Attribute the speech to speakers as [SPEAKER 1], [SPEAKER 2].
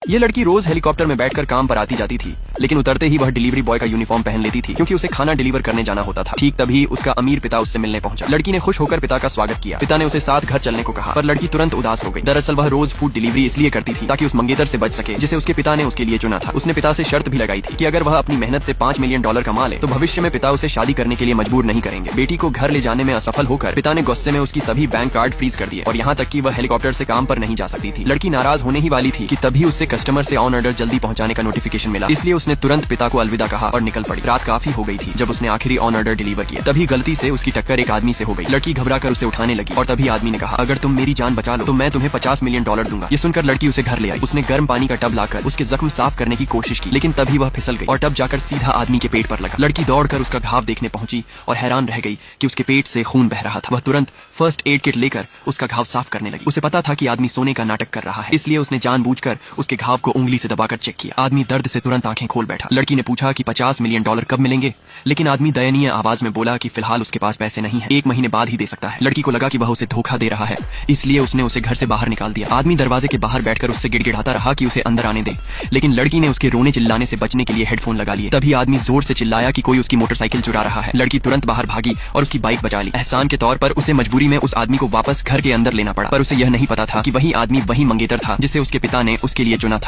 [SPEAKER 1] ये लड़की रोज हेलीकॉप्टर में बैठकर काम पर आती जाती थी, लेकिन उतरते ही वह डिलीवरी बॉय का यूनिफॉर्म पहन लेती थी क्योंकि उसे खाना डिलीवर करने जाना होता था। ठीक तभी उसका अमीर पिता उससे मिलने पहुंचा। लड़की ने खुश होकर पिता का स्वागत किया। पिता ने उसे साथ घर चलने को कहा, पर लड़की तुरंत उदास हो गई। दरअसल वह रोज फूड डिलीवरी इसलिए करती थी ताकि उस मंगेतर से बच सके जिसे उसके पिता ने उसके लिए चुना था। उसने पिता से शर्त भी लगाई थी कि अगर वह अपनी मेहनत से $5 मिलियन कमा ले तो भविष्य में पिता उसे शादी करने के लिए मजबूर नहीं करेंगे। बेटी को घर ले जाने में असफल होकर पिता ने गुस्से में उसकी सभी बैंक कार्ड फ्रीज कर दिए और यहाँ तक कि वह हेलीकॉप्टर से काम पर नहीं जा सकती थी। लड़की नाराज होने ही वाली थी कि तभी उससे कस्टमर से ऑन ऑर्डर जल्दी पहुंचाने का नोटिफिकेशन मिला, इसलिए उसने तुरंत पिता को अलविदा कहा और निकल पड़ी। रात काफी हो गई थी जब उसने आखिरी ऑन ऑर्डर डिलीवर किया। तभी गलती से उसकी टक्कर एक आदमी से हो गई। लड़की घबरा कर उसे उठाने लगी और तभी आदमी ने कहा, अगर तुम मेरी जान बचा लो तो मैं तुम्हें $50 मिलियन दूंगा। ये सुनकर लड़की उसे घर ले आई। उसने गर्म पानी का टब लाकर उसके जख्म साफ करने की कोशिश की, लेकिन तभी वह फिसल गई और टब जाकर सीधा आदमी के पेट पर लगा। लड़की दौड़कर उसका घाव देखने पहुंची और हैरान रह गई कि उसके पेट से खून बह रहा था। वह तुरंत फर्स्ट एड किट लेकर उसका घाव साफ करने लगी। उसे पता था कि आदमी सोने का नाटक कर रहा है, इसलिए उसने जानबूझकर उसके घाव को उंगली से दबाकर चेक किया। आदमी दर्द से तुरंत आंखें खोल बैठा। लड़की ने पूछा कि $50 मिलियन कब मिलेंगे, लेकिन आदमी दयनीय आवाज में बोला कि फिलहाल उसके पास पैसे नहीं है, 1 महीने बाद ही दे सकता है। लड़की को लगा कि वह उसे धोखा दे रहा है, इसलिए उसने उसे घर से बाहर निकाल दिया। आदमी दरवाजे के बाहर बैठकर उससे गिड़गिड़ाता रहा कि उसे अंदर आने दे, लेकिन लड़की ने उसके रोने चिल्लाने से बचने के लिए हेडफोन लगा लिए। तभी आदमी जोर से चिल्लाया कि कोई उसकी मोटरसाइकिल चुरा रहा है। लड़की तुरंत बाहर भागी और उसकी बाइक बचा ली। एहसान के तौर पर उसे मजबूरी में उस आदमी को वापस घर के अंदर लेना पड़ा, पर उसे यह नहीं पता था कि वही आदमी वही मंगेतर था जिसे उसके पिता ने उसके लिए चुना था।